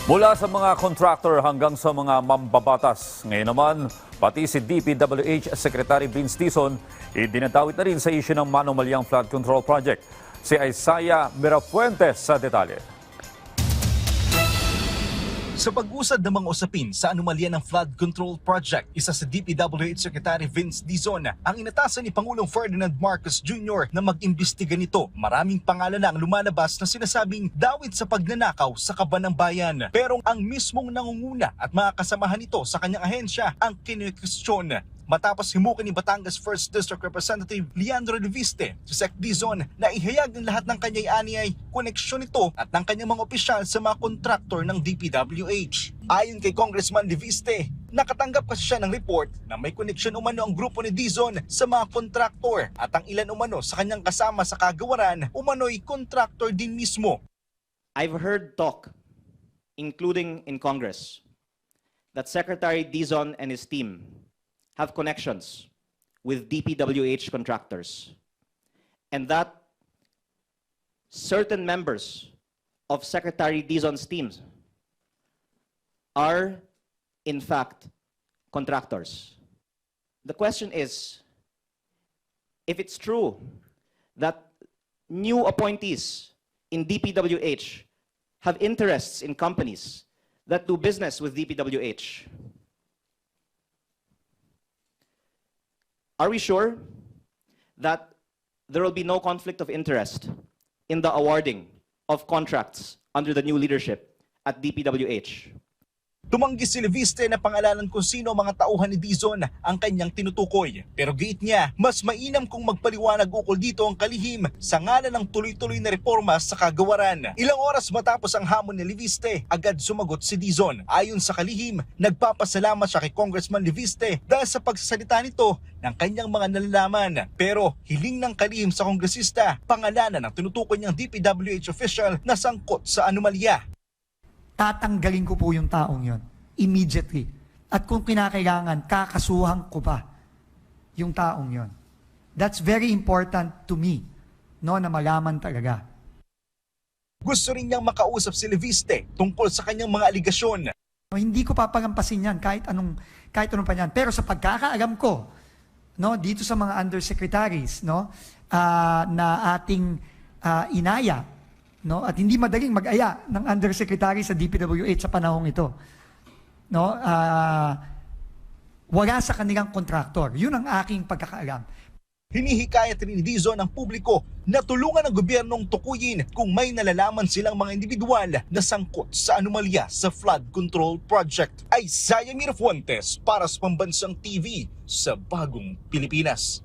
Mula sa mga contractor hanggang sa mga mambabatas. Ngayon naman, pati si DPWH Secretary Vince Dizon, idinatawid na rin sa issue ng Manumalyang Flood Control Project. Si Isaiah Mirafuentes sa detalye. Sa pag-usad ng mga usapin sa anomalya ng Flood Control Project, isa sa DPWH Secretary Vince Dizon ang inatasan ni Pangulong Ferdinand Marcos Jr. na mag-imbestiga nito. Maraming pangalan na ang lumalabas na sinasabing dawit sa pagnanakaw sa kaban ng bayan. Pero ang mismong nangunguna at mga kasamahan nito sa kanyang ahensya ang kinikwestiyon. Matapos himukin ni Batangas 1st District Representative Leandro Leviste, si Sec Dizon na ihayag ng lahat ng kanyang aniyay koneksyon nito at ng kanyang mga opisyal sa mga kontraktor ng DPWH. Ayon kay Congressman Leviste, nakatanggap kasi siya ng report na may koneksyon umano ang grupo ni Dizon sa mga kontraktor at ang ilan umano sa kanyang kasama sa kagawaran umano'y kontraktor din mismo. I've heard talk, including in Congress, that Secretary Dizon and his team have connections with DPWH contractors, and that certain members of Secretary Dizon's teams are, in fact, contractors. The question is, if it's true that new appointees in DPWH have interests in companies that do business with DPWH, are we sure that there will be no conflict of interest in the awarding of contracts under the new leadership at DPWH? Tumanggi si Leviste na pangalanan kung sino mga tauhan ni Dizon ang kanyang tinutukoy. Pero giit niya, mas mainam kung magpaliwanag ukol dito ang kalihim sa ngalan ng tuloy-tuloy na reforma sa kagawaran. Ilang oras matapos ang hamon ni Leviste, agad sumagot si Dizon. Ayon sa kalihim, nagpapasalamat siya kay Congressman Leviste dahil sa pagsasalita nito ng kanyang mga nalalaman. Pero hiling ng kalihim sa kongresista, pangalanan ng tinutukoy niyang DPWH official na sangkot sa anomalya. Tatanggalin ko po yung taong yon immediately. At kung kinakailangan, kakasuhan ko pa yung taong yon. That's very important to me, no, na malaman talaga. Gusto rin niyang makausap si Leviste tungkol sa kanyang mga aligasyon. Hindi ko papagampasin yan kahit anong pa yan. Pero sa pagkakaalam ko, no, dito sa mga undersecretaries, no, na ating inaya, no, at hindi madaling mag-aya ng undersecretary sa DPWH sa panahong ito, no, wala sa kanilang kontraktor. Yun ang aking pagkakaalam. Hinihikayat rin ni Dizon ang publiko na tulungan ng gobyernong tukuyin kung may nalalaman silang mga individual na sangkot sa anomalya sa flood control project. Isaiah Mirafuentes para sa Pambansang TV sa Bagong Pilipinas.